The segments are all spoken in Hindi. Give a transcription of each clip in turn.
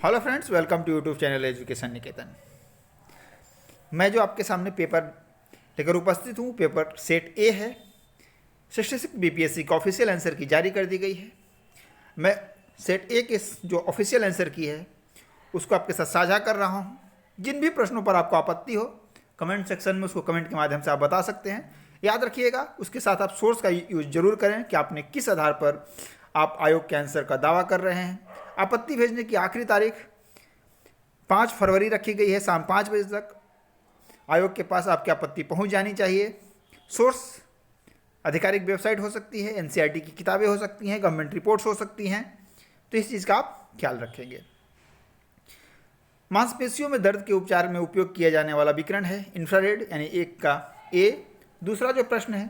Hello friends, welcome to YouTube channel education Niketan. मैं जो आपके सामने पेपर लेकर उपस्थित हूँ, पेपर सेट ए है। 66 बीपीएससी का ऑफिशियल आंसर की जारी कर दी गई है। मैं सेट ए के जो ऑफिशियल आंसर की है उसको आपके साथ साझा कर रहा हूँ। जिन भी प्रश्नों पर आपको आपत्ति हो, कमेंट सेक्शन में उसको कमेंट के माध्यम से आप बता सकते हैं। याद रखिएगा, उसके साथ आप सोर्स का यूज जरूर करें कि आपने किस आधार पर आप आयोग के आंसर का दावा कर रहे हैं। आपत्ति भेजने की आखिरी तारीख 5 फरवरी रखी गई है। शाम 5 बजे तक आयोग के पास आपकी आपत्ति पहुंच जानी चाहिए। सोर्स आधिकारिक वेबसाइट हो सकती है, एनसीईआरटी की किताबें हो सकती हैं, गवर्नमेंट रिपोर्ट्स हो सकती हैं। तो इस चीज़ का आप ख्याल रखेंगे। मांसपेशियों में दर्द के उपचार में उपयोग किया जाने वाला विकिरण है इंफ्रारेड, यानी एक का ए। दूसरा जो प्रश्न है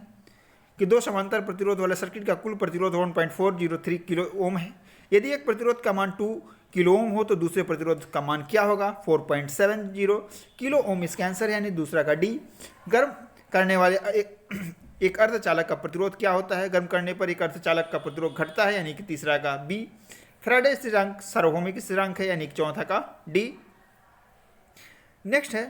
कि दो समांतर प्रतिरोध वाले सर्किट का कुल प्रतिरोध 1.403 किलो ओम है। यदि एक प्रतिरोध का मान 2 किलो ओम हो तो दूसरे प्रतिरोध का मान क्या होगा? 4.70 किलो ओम इसका आंसर है, यानी दूसरा का डी। गर्म करने वाले एक अर्धचालक का प्रतिरोध क्या होता है? गर्म करने पर एक अर्धचालक का प्रतिरोध घटता है, यानी कि तीसरा का बी। फैराडे स्थिरांक सार्वभौमिक स्थिरांक है, यानी कि चौथा का डी। नेक्स्ट है,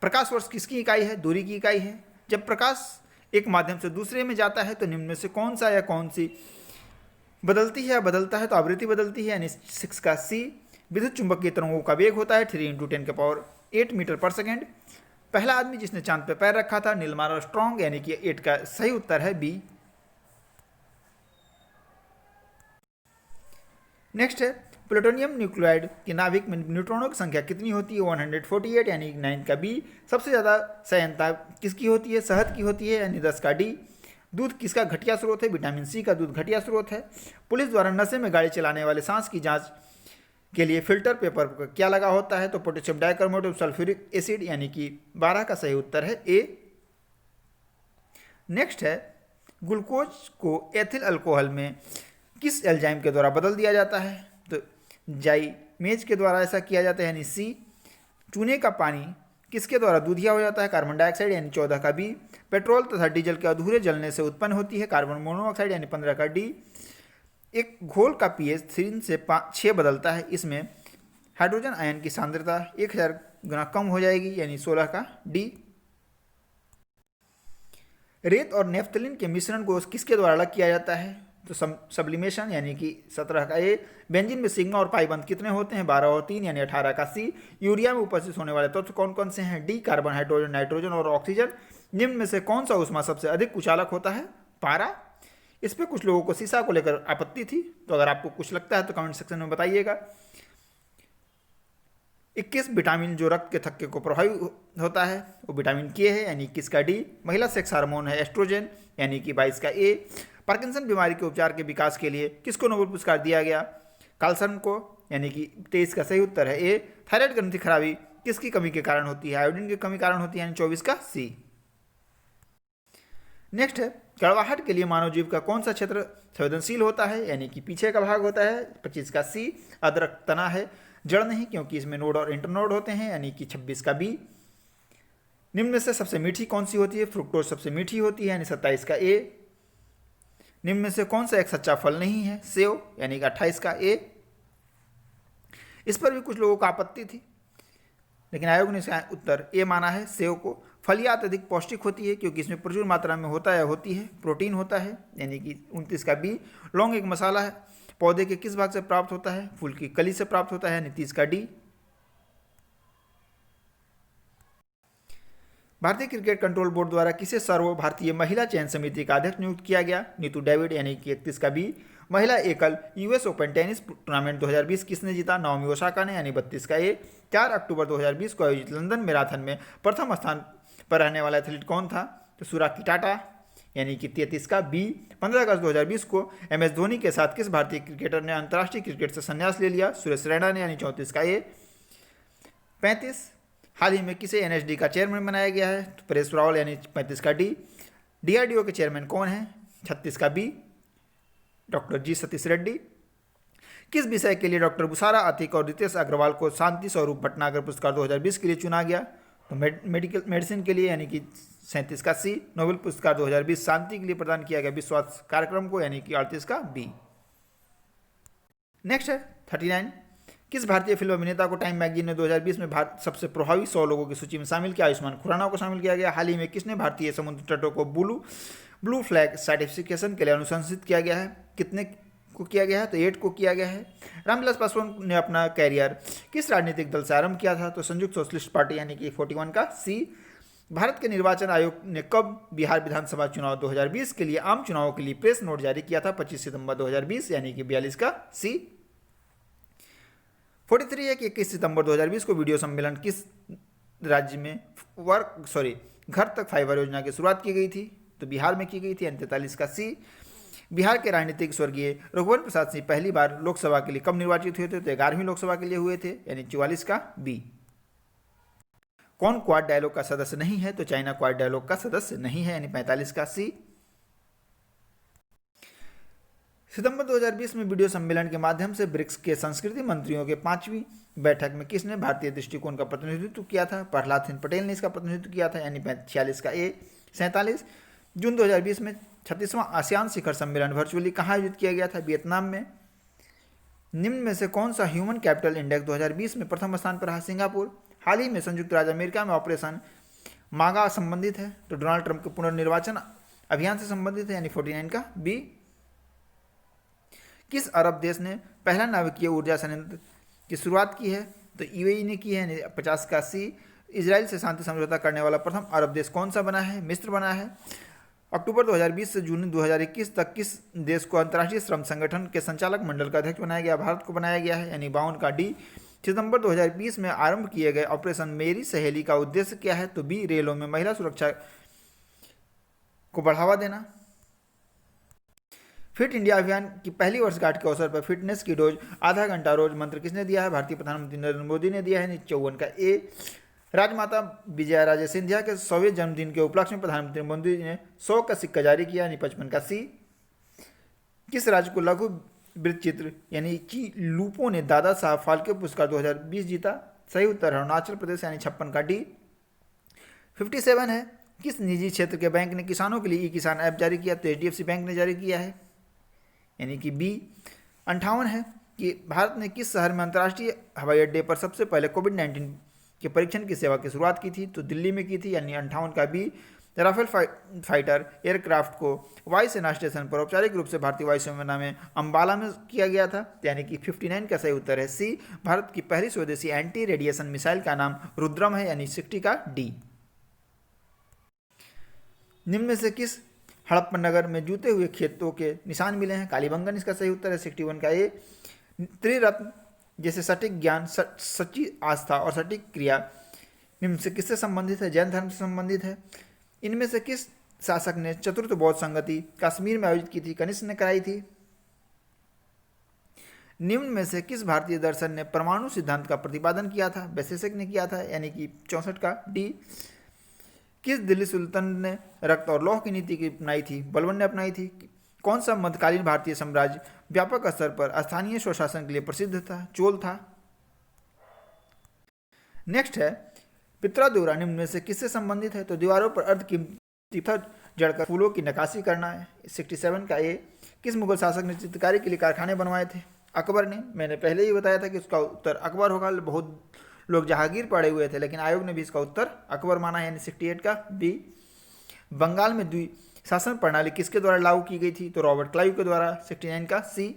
प्रकाश वर्ष किसकी इकाई है? दूरी की इकाई है। जब प्रकाश एक माध्यम से दूसरे में जाता है तो निम्न में से कौन सा या कौन सी बदलती है या बदलता है? तो आवृत्ति बदलती है, यानी 6 का सी। विद्युत चुंबकीय तरंगों का वेग होता है 3 × 10⁸ मीटर पर सेकेंड। पहला आदमी जिसने चांद पर पैर रखा था नील आर्मस्ट्रांग, यानी कि 8 का सही उत्तर है बी। नेक्स्ट है, प्लूटोनियम न्यूक्लियोइड के नाभिक में न्यूट्रॉनों की संख्या कितनी होती है? 148, यानी 9 का बी। सबसे ज़्यादा सयनता किसकी होती है? शहद की होती है, यानी 10 का डी। दूध किसका घटिया स्रोत है? विटामिन सी का दूध घटिया स्रोत है। पुलिस द्वारा नशे में गाड़ी चलाने वाले सांस की जांच के लिए फिल्टर पेपर पर क्या लगा होता है? तो पोटेशियम डाइक्रोमेट सल्फ्यूरिक एसिड, यानी कि 12 का सही उत्तर है ए। नेक्स्ट है, ग्लूकोज को एथिल अल्कोहल में किस एंजाइम के द्वारा बदल दिया जाता है? तो जाइमेज के द्वारा ऐसा किया जाता है, यानी सी। चूने का पानी किसके द्वारा दूधिया हो जाता है? कार्बन डाइऑक्साइड, यानी 14 का बी। पेट्रोल तथा डीजल के अधूरे जलने से उत्पन्न होती है कार्बन मोनोऑक्साइड, यानी 15 का डी। एक घोल का पीएच 3 से 6 बदलता है। इसमें हाइड्रोजन आयन की सांद्रता 1000 गुना कम हो जाएगी, यानी 16 का डी। रेत और नेफ्थलीन के मिश्रण को किसके द्वारा अलग किया जाता है? तो सब्लिमेशन, यानी कि 17 का ए। बेंजीन में सिग्मा और पाई बंध कितने होते हैं? 12 और 3, यानी 18 का सी। यूरिया में उपस्थित होने वाले तत्व कौन कौन से हैं? डी। कार्बन, हाइड्रोजन, नाइट्रोजन और ऑक्सीजन। निम्न में से कौन सा ऊष्मा सबसे अधिक कुचालक होता है? पारा। इस पर कुछ लोगों को सीसा को लेकर आपत्ति थी, तो अगर आपको कुछ लगता है तो कमेंट सेक्शन में बताइएगा। 21 विटामिन जो रक्त के थक्के को प्रभावित होता है वो विटामिन के है, यानी 21 का डी। महिला सेक्स हार्मोन है एस्ट्रोजन, यानी कि 22 का ए। पार्किंसन बीमारी के उपचार के विकास के लिए किसको नोबेल पुरस्कार दिया गया? कार्लसन को, यानी कि 23 का सही उत्तर है ए। थायराइड ग्रंथि खराबी किसकी कमी के कारण होती है? आयोडीन की कमी कारण होती है, यानी 24 का सी। नेक्स्ट है, कड़वाहट के लिए मानव जीव का कौन सा क्षेत्र संवेदनशील होता है? यानी कि पीछे का भाग होता है, 25 का सी। अदरक तना है, जड़ नहीं, क्योंकि इसमें नोड और इंटरनोड होते हैं, यानी कि 26 का बी। निम्न में से सबसे मीठी कौन सी होती है? फ्रुक्टोज सबसे मीठी होती है, यानी 27 का ए। निम्न में से कौन सा एक सच्चा फल नहीं है? सेव, यानी कि 28 का ए। इस पर भी कुछ लोगों को आपत्ति थी, लेकिन आयोग ने इसका उत्तर ए माना है, सेव को। फलियां अत्यधिक पौष्टिक होती है क्योंकि इसमें प्रचुर मात्रा में होता है होती है प्रोटीन होता है, यानी कि 29 का बी। लौंग एक मसाला है, पौधे के किस भाग से प्राप्त होता है? फूल की कली से प्राप्त होता है, 29 का डी। भारतीय क्रिकेट कंट्रोल बोर्ड द्वारा किसे सर्व भारतीय महिला चयन समिति का अध्यक्ष नियुक्त किया गया? नीतू डेविड, यानी कि 31 का बी। महिला एकल यूएस ओपन टेनिस टूर्नामेंट 2020 किसने जीता? नाओमी ओसाका ने, यानी 32 का ए। 4 अक्टूबर 2020 को आयोजित लंदन मैराथन में प्रथम स्थान पर रहने वाला एथलीट कौन था? तो सुराकी टाटा, यानी कि 33 का बी। 15 अगस्त 2020 को MS धोनी के साथ किस भारतीय क्रिकेटर ने अंतर्राष्ट्रीय क्रिकेट से संन्यास ले लिया? सुरेश रैना ने, यानी 34 का ए। 35 हाल ही में किसे NSD का चेयरमैन बनाया गया है? तो परेश रावल, यानी 35 का डी। DRDO के चेयरमैन कौन है? 36 का बी, डॉक्टर जी सतीश रेड्डी। किस विषय के लिए डॉक्टर बुसारा अतिक और रितेश अग्रवाल को शांति स्वरूप भटनागर पुरस्कार 2020 के लिए चुना गया? तो मेडिसिन के लिए, यानी कि 37 का सी। नोबेल पुरस्कार 2020 शांति के लिए प्रदान किया गया विश्वास कार्यक्रम को, यानी कि 38 का बी। नेक्स्ट है 39, किस भारतीय फिल्म अभिनेता को टाइम मैगजीन ने 2020 में भारत सबसे प्रभावी 100 लोगों की सूची में शामिल किया? आयुष्मान खुराना को शामिल किया गया। हाल ही में किसने भारतीय समुद्र तटों को ब्लू फ्लैग सर्टिफिकेशन के लिए अनुशंसित किया गया है? कितने को किया गया है? तो 8 को किया गया है। रामविलास पासवान ने अपना कैरियर किस राजनीतिक दल से आरंभ किया था? तो संयुक्त सोशलिस्ट पार्टी यानी कि 41 का सी। भारत के निर्वाचन आयोग ने कब बिहार विधानसभा चुनाव 2020 के लिए आम चुनावों के लिए प्रेस नोट जारी किया था? 25 सितंबर 2020 यानी कि 42 का सी। 43 है कि 21 सितंबर 2020 को वीडियो सम्मेलन किस राज्य में घर तक फाइबर योजना की शुरुआत की गई थी? तो बिहार में की गई थी, 43 का सी। बिहार के राजनीतिक स्वर्गीय रघुवर प्रसाद सिंह पहली बार लोकसभा के लिए कब निर्वाचित हुए थे? तो 11वीं लोकसभा के लिए हुए थे, यानी 44 का बी। कौन क्वाड डायलॉग का सदस्य नहीं है? तो चाइना क्वाड डायलॉग का सदस्य नहीं है, यानी 45 का सी। सितंबर 2020 में वीडियो सम्मेलन के माध्यम से ब्रिक्स के संस्कृति मंत्रियों के 5वीं बैठक में किसने भारतीय दृष्टिकोण का प्रतिनिधित्व किया था? प्रहलाद सिंह पटेल ने इसका प्रतिनिधित्व किया था, यानी 46 का ए। 47 जून 2020 में 36वां आसियान शिखर सम्मेलन वर्चुअली कहाँ आयोजित किया गया था? वियतनाम में। निम्न में से कौन सा ह्यूमन कैपिटल इंडेक्स 2020 में प्रथम स्थान पर रहा? सिंगापुर। हाल ही में संयुक्त राज्य अमेरिका में ऑपरेशन मागा संबंधित है? तो डोनाल्ड ट्रंप के पुनर्निर्वाचन अभियान से संबंधित है, यानी 49 का बी। किस अरब देश ने पहला नाभिकीय ऊर्जा संयंत्र की शुरुआत की है? तो यूएई ने की है, 50 का सी। इजराइल से शांति समझौता करने वाला प्रथम अरब देश कौन सा बना है? मिस्र बना है। अक्टूबर 2020 से जून 2021 तक किस देश को अंतर्राष्ट्रीय श्रम संगठन के संचालक मंडल का अध्यक्ष बनाया गया? भारत को बनाया गया है, यानी 52 का डी। सितंबर 2020 में आरंभ किए गए ऑपरेशन मेरी सहेली का उद्देश्य क्या है? तो बी, रेलों में महिला सुरक्षा को बढ़ावा देना। फिट इंडिया अभियान की पहली वर्षगांठ के अवसर पर फिटनेस की डोज आधा घंटा रोज मंत्र किसने दिया है? भारतीय प्रधानमंत्री नरेंद्र मोदी ने दिया है, 54 का ए। राजमाता विजया राजे सिंधिया के 100वें जन्मदिन के उपलक्ष्य में प्रधानमंत्री मोदी ने 100 का सिक्का जारी किया, यानी 55 का सी। किस राज्य को लघु वृत्तचित्र यानी कि लूपो ने दादा साहब फाल्के पुरस्कार 2020 जीता? सही उत्तर है अरुणाचल प्रदेश, यानी 56 का डी। 57 है किस निजी क्षेत्र के बैंक ने किसानों के लिए ई किसान ऐप जारी किया? तो एचडीएफसी बैंक ने जारी किया है, यानी कि बी। 58 है कि भारत ने किस शहर में अंतर्राष्ट्रीय हवाई अड्डे पर सबसे पहले कोविड-19 के परीक्षण की सेवा की शुरुआत की थी? तो दिल्ली में की थी, यानी 58 का बी। राफेल फाइटर एयरक्राफ्ट को वायुसेना स्टेशन पर औपचारिक रूप से भारतीय वायुसेना में अंबाला में किया गया था, यानी कि 59 का सही उत्तर है सी। भारत की पहली स्वदेशी एंटी रेडिएशन मिसाइल का नाम रुद्रम है, यानी 60 का डी। निम्न में से किस हड़प्पन नगर में जूते हुए खेतों के निशान मिले हैं? कालीबंगन इसका सही उत्तर है, 61 का ए। त्रिरत्न जैसे सटीक ज्ञान, सच्ची आस्था और सटीक क्रिया निम्न से किससे संबंधित है? जैन धर्म से संबंधित है। इनमें से किस शासक ने चतुर्थ बौद्ध संगति कश्मीर में आयोजित की थी? कनिष्क ने कराई थी। निम्न में से किस भारतीय दर्शन ने परमाणु सिद्धांत का प्रतिपादन किया था? वैशेषिक ने किया था, यानी कि 64 का डी। किस दिल्ली सुल्तान ने रक्त और लौह की नीति की अपनाई थी? बलबन ने अपनाई थी। कौन सा मध्यकालीन भारतीय साम्राज्य व्यापक स्तर पर स्थानीय स्वशासन के लिए प्रसिद्ध था? चोल था। नेक्स्ट है पित्रा दौरा निम्न में से किससे संबंधित है? तो दीवारों पर अर्धकीमती पत्थर जड़कर फूलों की नक्काशी करना है, 67 का ए। किस मुगल शासक ने चित्रकारी के लिए कारखाने बनवाए थे? अकबर ने। मैंने पहले ही बताया था कि उसका उत्तर अकबर होगा। बहुत लोग जहांगीर पढ़े हुए थे, लेकिन आयोग ने भी इसका उत्तर अकबर माना है, यानी 68 का बी। बंगाल में द्विशासन प्रणाली किसके द्वारा लागू की गई थी? तो रॉबर्ट क्लाइव के द्वारा, 69 का सी।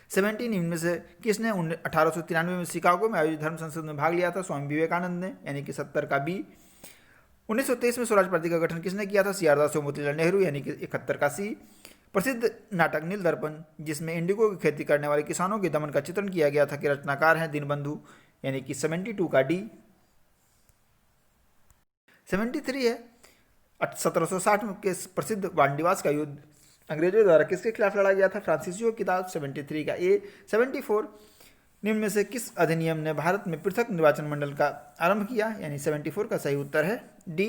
17 इनमें से किसने 1893 में शिकागो में आयोजित धर्म संसद में भाग लिया था? स्वामी विवेकानंद ने, यानी कि 70 का बी। 1923 में स्वराज पार्टी का गठन किसने किया था? सीआर दास और मोतीलाल नेहरू, यानी कि 71 का सी। प्रसिद्ध नाटक नील दर्पण जिसमें इंडिगो की खेती करने वाले किसानों के दमन का चित्रण किया गया था, कि रचनाकार हैं दीनबंधु, यानी कि 72 का डी। 73 है 1760 के प्रसिद्ध वानडिवास का युद्ध अंग्रेजों द्वारा किसके खिलाफ लड़ा गया था? फ्रांसीसियों की किताब, 73 का ए। 74 निम्न में से किस अधिनियम ने भारत में पृथक निर्वाचन मंडल का आरंभ किया? यानी 74 का सही उत्तर है डी,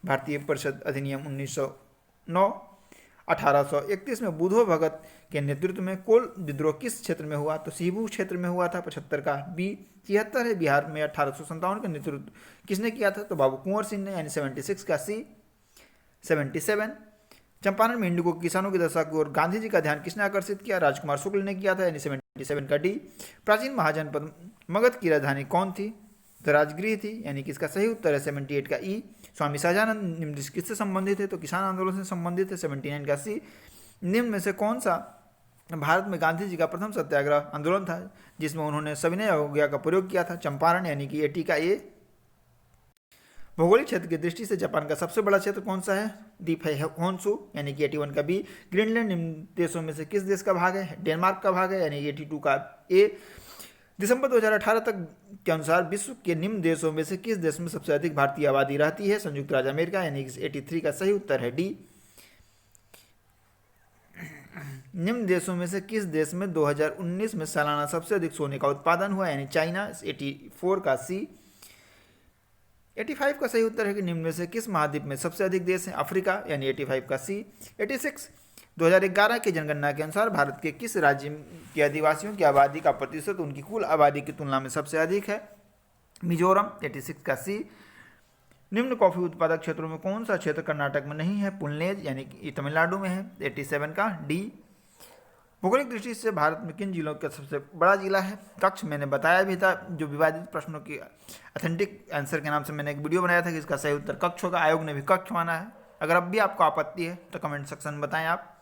भारतीय परिषद अधिनियम 1909। 1831 में बुधो भगत के नेतृत्व में कोल विद्रोह किस क्षेत्र में हुआ? तो सीबू क्षेत्र में हुआ था, 75 का बी। 73 है बिहार में 1857 का नेतृत्व किसने किया था? तो बाबू कुंवर सिंह ने, यानी 76 का सी। 77 चंपारण में इंडिगो के किसानों की दशा की ओर गांधी जी का ध्यान किसने आकर्षित किया? राजकुमार शुक्ल ने किया था, यानी 77 का डी। प्राचीन महाजनपद मगध की राजधानी कौन थी? तो राजगृह थी, यानी कि इसका सही उत्तर है 78 का ई। स्वामी शाहजानंद निम्न किससे संबंधित है? तो किसान आंदोलन से संबंधित है, 79 का सी। निम्न में से कौन सा भारत में गांधी जी का प्रथम सत्याग्रह आंदोलन था जिसमें उन्होंने सविनय अवज्ञा का प्रयोग किया था? चंपारण, यानी कि 80 का ए। भौगोलिक क्षेत्र की दृष्टि से जापान का सबसे बड़ा क्षेत्र कौन सा है? द्वीप है होन्शु, यानी कि 81 का बी। ग्रीनलैंड निम्न देशों में से किस देश का भाग है? डेनमार्क का भाग है, यानी 82 का ए। दिसंबर 2018 तक के अनुसार विश्व के निम्न देशों में से किस देश में सबसे अधिक भारतीय आबादी रहती है? संयुक्त राज्य अमेरिका, यानी कि 83 का सही उत्तर है डी। निम्न देशों में से किस देश में 2019 में सालाना सबसे अधिक सोने का उत्पादन हुआ? यानी चाइना, 84 का सी। 85 का सही उत्तर है कि निम्न में से किस महाद्वीप में सबसे अधिक देश हैं? अफ्रीका, यानी 85 का सी। 86 2011 की जनगणना के अनुसार भारत के किस राज्य के आदिवासियों की आबादी का प्रतिशत उनकी कुल आबादी की तुलना में सबसे अधिक है? मिजोरम, 86 का सी। निम्न कॉफी उत्पादक क्षेत्रों में कौन सा क्षेत्र कर्नाटक में नहीं है? पुलनेज, यानी कि तमिलनाडु में है, 87 का डी। भौगोलिक दृष्टि से भारत में किन जिलों का सबसे बड़ा जिला है? कच्छ, मैंने बताया भी था, जो विवादित प्रश्नों की ऑथेंटिक आंसर के नाम से मैंने एक वीडियो बनाया था कि इसका सही उत्तर कच्छ होगा। आयोग ने भी कच्छ माना है। अगर अब भी आपको आपत्ति है तो कमेंट सेक्शन में बताएं आप।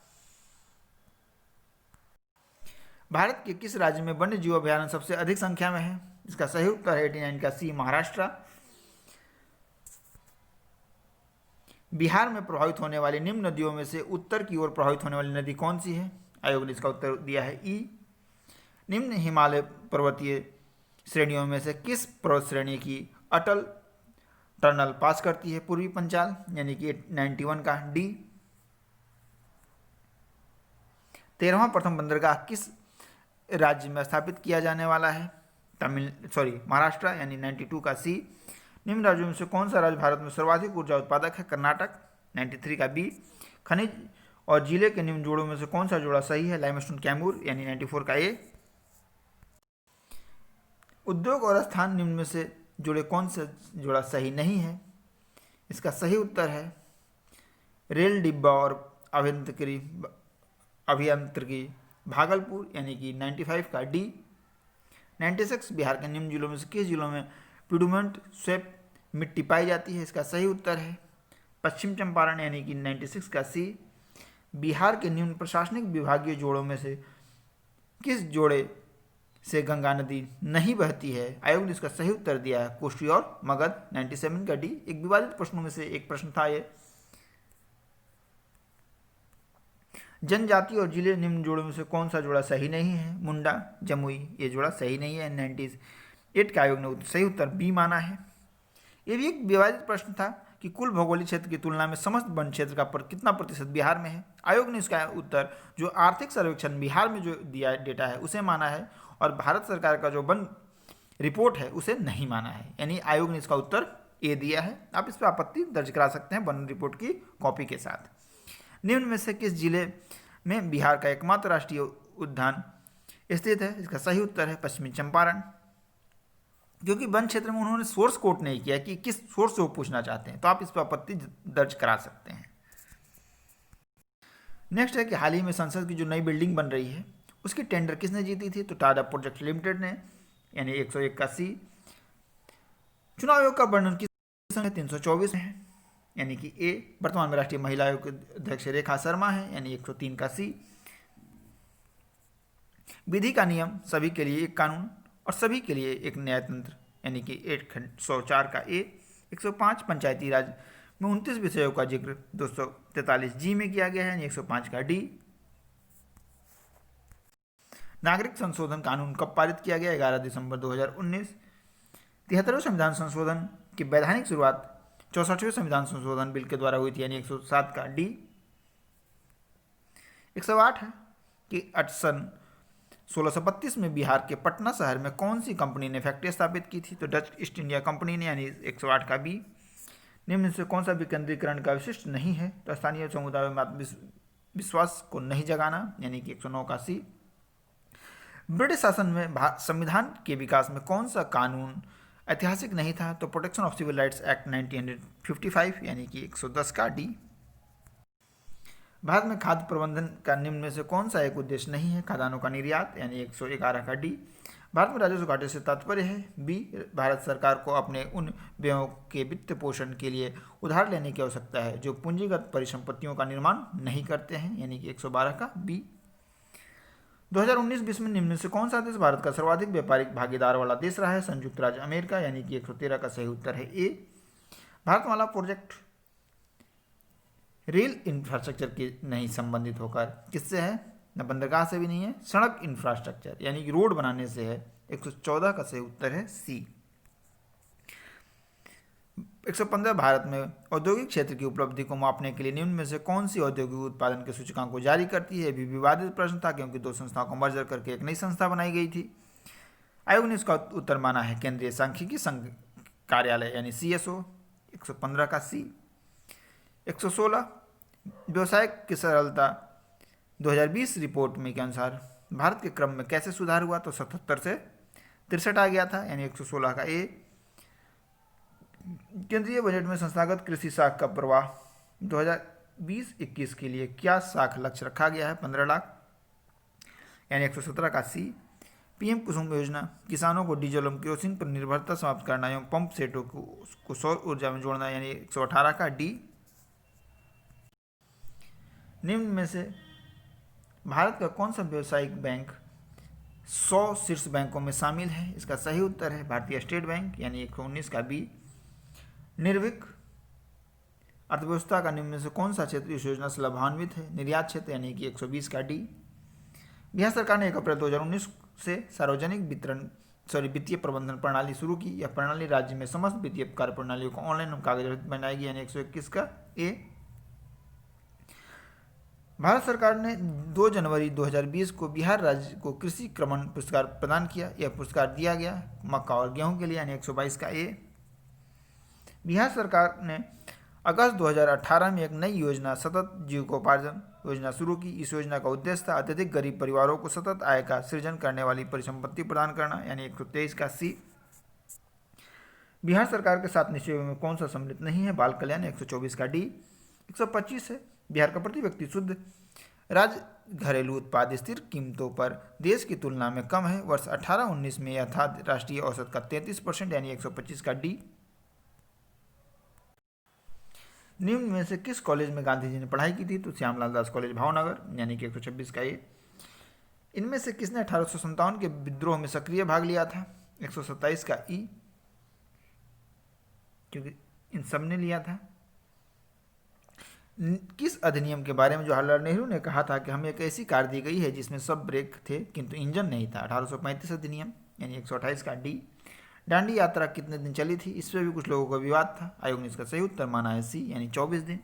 भारत के किस राज्य में वन्य जीव अभयारण्य सबसे अधिक संख्या में है? इसका सही उत्तर है 89 का सी, महाराष्ट्र। बिहार में प्रभावित होने वाली निम्न नदियों में से उत्तर की ओर प्रभावित होने वाली नदी कौन सी है? आयोग ने इसका उत्तर दिया है ई। निम्न हिमालय पर्वतीय श्रेणियों में से किस पर्वत श्रेणी की अटल टनल पास करती है? पूर्वी पंचाल, यानी कि 91 का डी। 13वां प्रथम बंदरगाह किस राज्य में स्थापित किया जाने वाला है? महाराष्ट्र, यानी 92 का सी। निम्न राज्यों में से कौन सा राज्य भारत में सर्वाधिक ऊर्जा उत्पादक है? कर्नाटक, 93 का बी। खनिज और जिले के निम्न जोड़ों में से कौन सा जोड़ा सही है? लाइमस्टोन कैमूर, यानी 94 का ए। उद्योग और स्थान निम्न में से जुड़े कौन सा जोड़ा सही नहीं है? इसका सही उत्तर है रेल डिब्बा और अभियांत्रिकी भागलपुर, यानी कि 95 का डी। 96 बिहार के निम्न जिलों में से किस जिलों में पिडुमेंट स्वेप मिट्टी पाई जाती है? इसका सही उत्तर है पश्चिम चंपारण, यानी कि 96 का सी। बिहार के निम्न प्रशासनिक विभागीय जोड़ों में से किस जोड़े से गंगा नदी नहीं बहती है? आयोग ने इसका सही उत्तर दिया है कोशी और मगध, 97 का डी। एक विवादित प्रश्नों में से एक प्रश्न था ये। जनजाति और जिले निम्न जोड़ों में से कौन सा जोड़ा सही नहीं है? मुंडा, जमुई, ये जोड़ा सही नहीं है, 98 का आयोग ने सही उत्तर बी माना है। ये भी एक विवादित प्रश्न था कि कुल भौगोलिक क्षेत्र की तुलना में समस्त वन क्षेत्र का कितना प्रतिशत बिहार में है? आयोग ने इसका उत्तर जो आर्थिक सर्वेक्षण बिहार में जो दिया डेटा है उसे माना है, और भारत सरकार का जो वन रिपोर्ट है उसे नहीं माना है, यानी आयोग ने इसका उत्तर ए दिया है। आप इस पर आपत्ति दर्ज करा सकते हैं वन रिपोर्ट की कॉपी के साथ। निम्न में से किस जिले में बिहार का एकमात्र राष्ट्रीय उद्यान स्थित है? इसका सही उत्तर है पश्चिमी चंपारण। क्योंकि वन क्षेत्र में उन्होंने सोर्स कोट नहीं किया कि किस सोर्स से वो पूछना चाहते हैं, तो आप इस पर आपत्ति दर्ज करा सकते हैं। नेक्स्ट है कि हाल ही में संसद की जो नई बिल्डिंग बन रही है उसकी टेंडर किसने जीती थी? तो टाटा प्रोजेक्ट लिमिटेड ने, यानी 101 का सी। चुनाव आयोग का वर्णन किस संख्या 324 है, यानी कि ए। वर्तमान में राष्ट्रीय महिला आयोग के अध्यक्ष रेखा शर्मा है, यानी 103 का सी। विधि का नियम, सभी के लिए एक कानून और सभी के लिए एक न्यायतंत्र, यानी कि 104 का ए। 105 पंचायती राज में 29 विषयों का जिक्र 243 जी में किया गया है, यानी 105 का डी। नागरिक संशोधन कानून कब पारित किया गया? 11 दिसंबर 2019। 73वें संविधान संशोधन की वैधानिक शुरुआत 64वें संविधान संशोधन बिल के द्वारा हुई थी, यानी 107 का डी। 108 है कि सन 1632 में बिहार के पटना शहर में कौन सी कंपनी ने फैक्ट्री स्थापित की थी? तो डच ईस्ट इंडिया कंपनी ने, यानी 108 का बी। निम्न से कौन सा विकेंद्रीकरण का विशिष्ट नहीं है? तो स्थानीय समुदाय में आत्मविश्वास को नहीं जगाना, यानी कि 109 का सी। ब्रिटिश शासन में संविधान के विकास में कौन सा कानून ऐतिहासिक नहीं था? तो protection of civil rights act 1955, यानी कि 110 का डी। भारत में खाद्य प्रबंधन का निम्न में से कौन सा एक उद्देश्य नहीं है? खाद्यान्नों का निर्यात, यानी 111 का डी। भारत में राजस्व घाटे से तात्पर्य है बी, भारत सरकार को अपने उन व्ययों के वित्त पोषण के लिए उधार लेने की आवश्यकता है जो पूंजीगत परिसंपत्तियों का निर्माण नहीं करते हैं, यानी कि 112 का बी। 2019-20 में निम्न में से कौन सा देश भारत का सर्वाधिक व्यापारिक भागीदार वाला देश रहा है? संयुक्त राज्य अमेरिका, यानी कि 113 का सही उत्तर है ए। भारतमाला प्रोजेक्ट रेल इंफ्रास्ट्रक्चर के नहीं संबंधित होकर किससे है? न बंदरगाह से भी नहीं है, सड़क इंफ्रास्ट्रक्चर यानी कि रोड बनाने से है। 114 का सही उत्तर है सी। 115 भारत में औद्योगिक क्षेत्र की उपलब्धि को मापने के लिए निम्न में से कौन सी औद्योगिक उत्पादन के सूचकांक को जारी करती है? भी विवादित प्रश्न था क्योंकि दो संस्थाओं को मर्जर करके एक नई संस्था बनाई गई थी। आयोग ने इसका उत्तर माना है केंद्रीय सांख्यिकी संघ कार्यालय, यानी CSO। 115 का सी। 116 व्यवसाय की सरलता 2020 रिपोर्ट में के अनुसार भारत के क्रम में कैसे सुधार हुआ? तो 77 से 63 आ गया था, यानी 116 का ए। केंद्रीय बजट में संस्थागत कृषि साख का प्रवाह 2020-21 के लिए क्या साख लक्ष्य रखा गया है? 15 लाख, यानी 117 का सी। PM कुसुम योजना किसानों को डीजल एवं केरोसिन पर निर्भरता समाप्त करना एवं पंप सेटों को सौर ऊर्जा में जोड़ना, यानी 118 का डी। निम्न में से भारत का कौन सा व्यावसायिक बैंक 100 शीर्ष बैंकों में शामिल है? इसका सही उत्तर है भारतीय स्टेट बैंक, यानी 119 का बी। निर्विक अर्थव्यवस्था का निम्न में से कौन सा क्षेत्र इस योजना से लाभान्वित है? निर्यात क्षेत्र, यानी कि 120 का डी। बिहार सरकार ने 1 अप्रैल 2019 से सार्वजनिक वित्तीय प्रबंधन प्रणाली शुरू की। यह प्रणाली राज्य में समस्त वित्तीय कार्य प्रणालियों को ऑनलाइन और कागज रहित बनाएगी, यानी 121 का ए। भारत सरकार ने 2 जनवरी 2020 को बिहार राज्य को कृषि क्रमण पुरस्कार प्रदान किया। यह पुरस्कार दिया गया मक्का और गेहूं के लिए, यानी 122 का ए। बिहार सरकार ने अगस्त 2018 में एक नई योजना सतत जीविकोपार्जन योजना शुरू की। इस योजना का उद्देश्य था अत्यधिक गरीब परिवारों को सतत आय का सृजन करने वाली परिसंपत्ति प्रदान करना, यानी 123 का सी। बिहार सरकार के 7 निश्चयों में कौन सा सम्मिलित नहीं है? बाल कल्याण, 124 का डी। 125 है बिहार का प्रति व्यक्ति शुद्ध राज्य घरेलू उत्पाद स्थिर कीमतों पर देश की तुलना में कम है। वर्ष 18-19 में यह था राष्ट्रीय औसत का 33%, यानी 125 का डी। निम्न में से किस कॉलेज में गांधी जी ने पढ़ाई की थी? तो श्यामलाल दास कॉलेज भावनगर, यानी कि 126 का ए। इनमें से किसने 1857 के विद्रोह में सक्रिय भाग लिया था? 127 का ई, क्योंकि इन सब ने लिया था। किस अधिनियम के बारे में जवाहरलाल नेहरू ने कहा था कि हमें एक ऐसी कार दी गई है जिसमें सब ब्रेक थे किंतु इंजन नहीं था? 1835 अधिनियम, यानी 128 का डी। दांडी यात्रा कितने दिन चली थी? इस पर भी कुछ लोगों का विवाद था। आयोग ने इसका सही उत्तर माना है सी, यानी 24 दिन।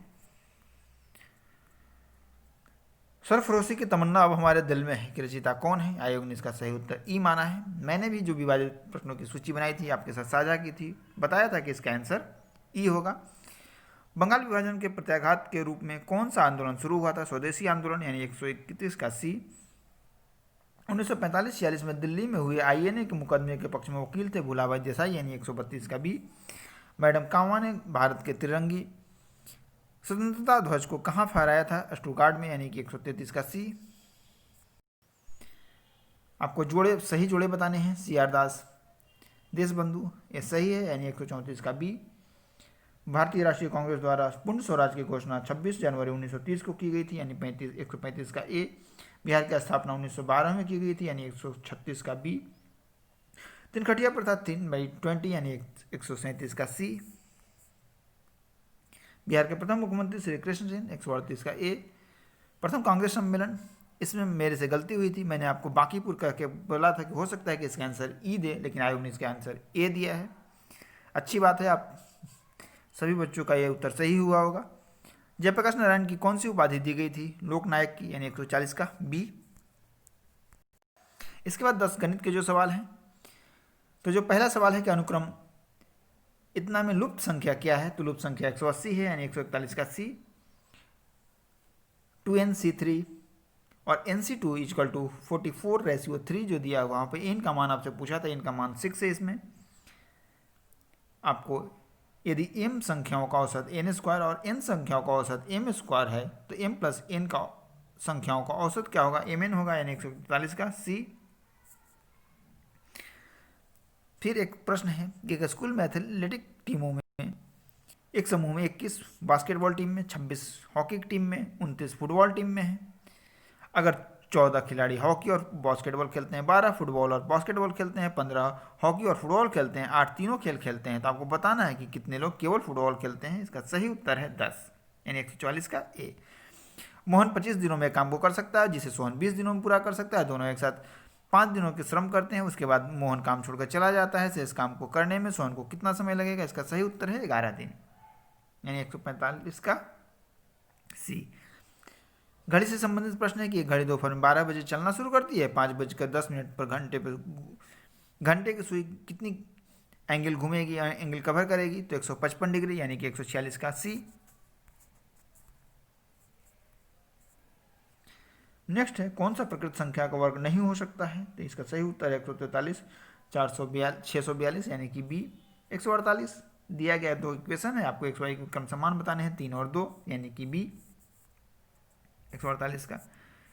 सरफरोशी की तमन्ना अब हमारे दिल में है कि रचयिता कौन है? आयोग ने इसका सही उत्तर ई माना है। मैंने भी जो विवादित प्रश्नों की सूची बनाई थी आपके साथ साझा की थी, बताया था कि इसका आंसर ई होगा। बंगाल विभाजन के प्रत्याघात के रूप में कौन सा आंदोलन शुरू हुआ था? स्वदेशी आंदोलन, यानी 131 का सी। 1945-46 में दिल्ली में हुए INA के मुकदमे के पक्ष में वकील थे भूलाभाई देसाई, यानी 132 का बी। मैडम कामा ने भारत के तिरंगी स्वतंत्रता ध्वज को कहाँ फहराया था? स्टुटगार्ट में, यानी कि 133 का सी। आपको सही जोड़े बताने हैं। CR दास देशबंधु, ये सही है, यानी 134 का बी। भारतीय राष्ट्रीय कांग्रेस द्वारा पूर्ण स्वराज की घोषणा 26 जनवरी 1930 को की गई थी, यानी 135 का ए। बिहार की स्थापना 1912 में की गई थी, यानी 136 का बी। तिनखटिया प्रथा 3/20, यानी 137 का सी। बिहार के प्रथम मुख्यमंत्री श्री कृष्ण सिंह, 138 का ए। प्रथम कांग्रेस सम्मेलन, इसमें मेरे से गलती हुई थी, मैंने आपको बांकीपुर कह के बोला था कि हो सकता है कि इसका आंसर ई दे, लेकिन आयोग ने इसका आंसर ए दिया है। अच्छी बात है, आप सभी बच्चों का यह उत्तर सही हुआ होगा। जयप्रकाश नारायण की कौन सी उपाधि दी गई थी? लोकनायक की, यानी 140 का बी। इसके बाद 10 गणित के जो सवाल हैं, तो जो पहला सवाल है कि अनुक्रम इतना में लुप्त संख्या क्या है? तो लुप्त संख्या 180 है, यानी 141 का सी। 2nc3 और nc2 = 44:3 जो दिया वहाँ पे n का मान आपसे पूछा था, n का मान 6 है। इसमें आपको यदि m संख्याओं का औसत n स्क्वायर और n संख्याओं का औसत m स्क्वायर है तो m प्लस n का संख्याओं का औसत क्या होगा, mn होगा, यानी 143 का C। फिर एक प्रश्न है कि एक स्कूल में एथलेटिक टीमों में एक समूह में 21 बास्केटबॉल टीम में, 26 हॉकी टीम में, 29 फुटबॉल टीम में है। अगर 14 खिलाड़ी हॉकी और बास्केटबॉल खेलते हैं, 12 फुटबॉल और बास्केटबॉल खेलते हैं, 15 हॉकी और फुटबॉल खेलते हैं, 8 तीनों खेल खेलते हैं, तो आपको बताना है कि कितने लोग केवल फुटबॉल खेलते हैं। इसका सही उत्तर है 10, यानी 144 का ए। मोहन 25 दिनों में काम को कर सकता है जिसे सोहन 20 दिनों में पूरा कर सकता है। दोनों एक साथ 5 दिनों के श्रम करते हैं, उसके बाद मोहन काम छोड़कर चला जाता है। इस काम को करने में सोहन को कितना समय लगेगा? इसका सही उत्तर है 11 दिन, यानी 145 का सी। घड़ी से संबंधित प्रश्न है कि घड़ी दोपहर में 12 बजे चलना शुरू करती है, 5:10 पर घंटे की सुई कितनी एंगल घूमेगी, एंगल कवर करेगी? तो 155 डिग्री, यानी कि 146 का सी। नेक्स्ट है कौन सा प्रकृत संख्या का वर्ग नहीं हो सकता है? तो इसका सही उत्तर है 143, 642, यानी कि बी। 148 दिया गया, दो इक्वेशन है, आपको XY के क्रम समान बताने हैं, 3 और 2, यानी कि बी 148 का।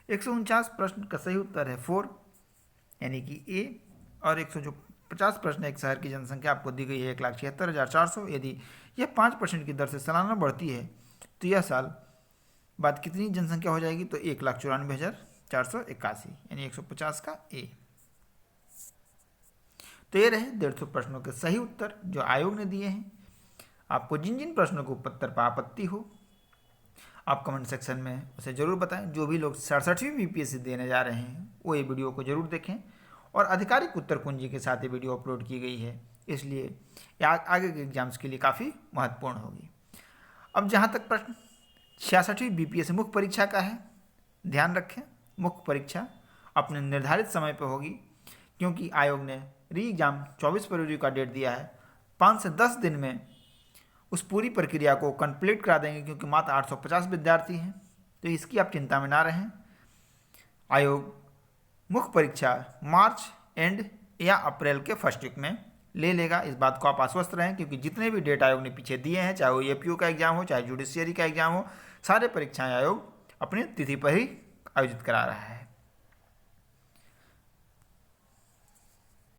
149 प्रश्न का सही उत्तर है 4, यानी कि ए। और 150 प्रश्न, एक शहर की जनसंख्या आपको दी गई है 1,76,400। यदि यह 5% की दर से सालाना बढ़ती है तो यह साल बाद कितनी जनसंख्या हो जाएगी? तो 1,94,481, यानी 150 का ए। तो ये रहे 150 प्रश्नों के सही उत्तर जो आयोग ने दिए हैं। आपको जिन जिन प्रश्नों के उत्तर पर आपत्ति हो आप कमेंट सेक्शन में उसे ज़रूर बताएं। जो भी लोग 67वीं बीपीएससी देने जा रहे हैं वो ये वीडियो को ज़रूर देखें, और आधिकारिक उत्तर कुंजी के साथ ये वीडियो अपलोड की गई है, इसलिए आगे के एग्जाम्स के लिए काफ़ी महत्वपूर्ण होगी। अब जहाँ तक प्रश्न 66वीं बीपीएससी मुख्य परीक्षा का है, ध्यान रखें मुख्य परीक्षा अपने निर्धारित समय पर होगी, क्योंकि आयोग ने री एग्ज़ाम 24 फरवरी का डेट दिया है। 5 से 10 दिन में उस पूरी प्रक्रिया को कंप्लीट करा देंगे, क्योंकि मात्र 850 विद्यार्थी हैं, तो इसकी आप चिंता में ना रहें। आयोग मुख्य परीक्षा मार्च एंड या अप्रैल के फर्स्ट वीक में ले लेगा, इस बात को आप आश्वस्त रहें, क्योंकि जितने भी डेट आयोग ने पीछे दिए हैं, चाहे वो APU का एग्जाम हो, चाहे जुडिशियरी का एग्जाम हो, सारे परीक्षाएं आयोग अपनी तिथि पर ही आयोजित करा रहा है।